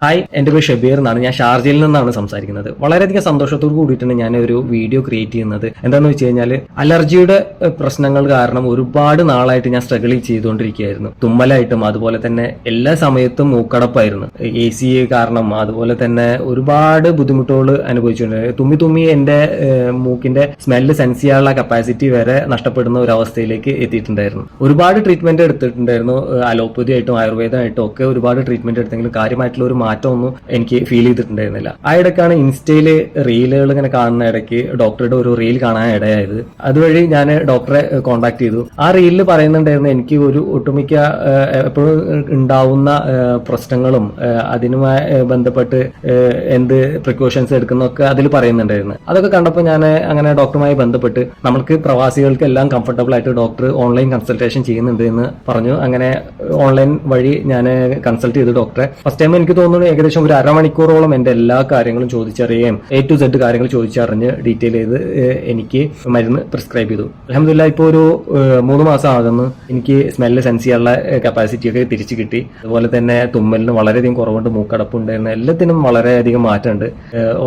Hi, എൻ്റെ പേര് ഷബീർ എന്നാണ്. ഞാൻ ഷാർജയിൽ നിന്നാണ് സംസാരിക്കുന്നത്. വളരെയധികം സന്തോഷത്തോട് കൂടിയിട്ടാണ് ഞാൻ ഒരു വീഡിയോ ക്രിയേറ്റ് ചെയ്യുന്നത്. എന്താണെന്ന് വെച്ച് കഴിഞ്ഞാൽ അലർജിയുടെ പ്രശ്നങ്ങൾ കാരണം ഒരുപാട് നാളായിട്ട് ഞാൻ സ്ട്രഗിൾ ചെയ്തുകൊണ്ടിരിക്കുകയായിരുന്നു. തുമ്മലായിട്ടും അതുപോലെ തന്നെ എല്ലാ സമയത്തും മൂക്കടപ്പായിരുന്നു. AC കാരണം അതുപോലെ തന്നെ ഒരുപാട് ബുദ്ധിമുട്ടുകൾ അനുഭവിച്ചുകൊണ്ടിരുന്നു. തുമ്മി എൻ്റെ മൂക്കിന്റെ സ്മെല്ല് സെൻസ് ചെയ്യാനുള്ള കപ്പാസിറ്റി വരെ നഷ്ടപ്പെടുന്ന ഒരു അവസ്ഥയിലേക്ക് എത്തിയിട്ടുണ്ടായിരുന്നു. ഒരുപാട് ട്രീറ്റ്മെന്റ് എടുത്തിട്ടുണ്ടായിരുന്നു. അലോപ്പതി ആയിട്ടും ആയുർവേദമായിട്ടും ഒക്കെ ഒരുപാട് ട്രീറ്റ്മെന്റ് എടുത്തെങ്കിലും കാര്യമായിട്ടുള്ള ഒരു മാറ്റമൊന്നും എനിക്ക് ഫീൽ ചെയ്തിട്ടുണ്ടായിരുന്നില്ല. ആ ഇടയ്ക്കാണ് ഇൻസ്റ്റയില് റീലുകൾ ഇങ്ങനെ കാണുന്ന ഇടയ്ക്ക് ഡോക്ടറുടെ ഒരു റീൽ കാണാൻ ഇടയായത്. അതുവഴി ഞാൻ ഡോക്ടറെ കോൺടാക്ട് ചെയ്തു. ആ റീലിൽ പറയുന്നുണ്ടായിരുന്നു എനിക്ക് ഒരു ഒട്ടുമിക്ക എപ്പോഴും ഉണ്ടാവുന്ന പ്രശ്നങ്ങളും അതിനുമായി ബന്ധപ്പെട്ട് എന്ത് പ്രിക്കോഷൻസ് എടുക്കുന്നൊക്കെ അതിൽ പറയുന്നുണ്ടായിരുന്നു. അതൊക്കെ കണ്ടപ്പോൾ ഞാൻ അങ്ങനെ ഡോക്ടറുമായി ബന്ധപ്പെട്ട് നമ്മൾക്ക് പ്രവാസികൾക്ക് എല്ലാം കംഫർട്ടബിൾ ആയിട്ട് ഡോക്ടർ ഓൺലൈൻ കൺസൾട്ടേഷൻ ചെയ്യുന്നുണ്ട് എന്ന് പറഞ്ഞു. അങ്ങനെ ഓൺലൈൻ വഴി ഞാൻ കൺസൾട്ട് ചെയ്തു ഡോക്ടറെ. ഫസ്റ്റ് ടൈം എനിക്ക് തോന്നുന്നു ഏകദേശം ഒരു അരമണിക്കൂറോളം എന്റെ എല്ലാ കാര്യങ്ങളും ചോദിച്ചറിയുകയും A to Z കാര്യങ്ങൾ ചോദിച്ചറിഞ്ഞ് ഡീറ്റെയിൽ ചെയ്ത് എനിക്ക് മരുന്ന് പ്രിസ്ക്രൈബ് ചെയ്തു. അൽഹംദുലില്ലാഹ് ഇപ്പോൾ ഒരു 3 മാസം ആകുന്നു. എനിക്ക് സ്മെല്ല് സെൻസ് ചെയ്യാനുള്ള കപ്പാസിറ്റി ഒക്കെ തിരിച്ചു കിട്ടി. അതുപോലെ തന്നെ തുമ്മലിന് വളരെയധികം കുറവുണ്ട്, മൂക്കടപ്പുണ്ടായിരുന്നു, എല്ലാത്തിനും വളരെയധികം മാറ്റമുണ്ട്.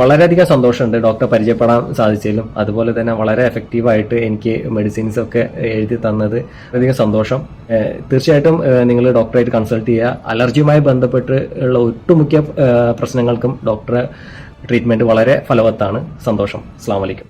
വളരെയധികം സന്തോഷമുണ്ട് ഡോക്ടറെ പരിചയപ്പെടാൻ സാധിച്ചതിലും. അതുപോലെ തന്നെ വളരെ എഫക്റ്റീവായിട്ട് എനിക്ക് മെഡിസിൻസ് ഒക്കെ എഴുതി തന്നത് വളരെയധികം സന്തോഷം. തീർച്ചയായിട്ടും നിങ്ങൾ ഡോക്ടറായിട്ട് കൺസൾട്ട് ചെയ്യുക. അലർജിയുമായി ബന്ധപ്പെട്ട് ഉള്ള ഒട്ടുമിക്ക പ്രശ്നങ്ങൾക്കും ഡോക്ടറെ ട്രീറ്റ്മെന്റ് വളരെ ഫലവത്താണ്. സന്തോഷം. അസ്സലാമു അലൈക്കും.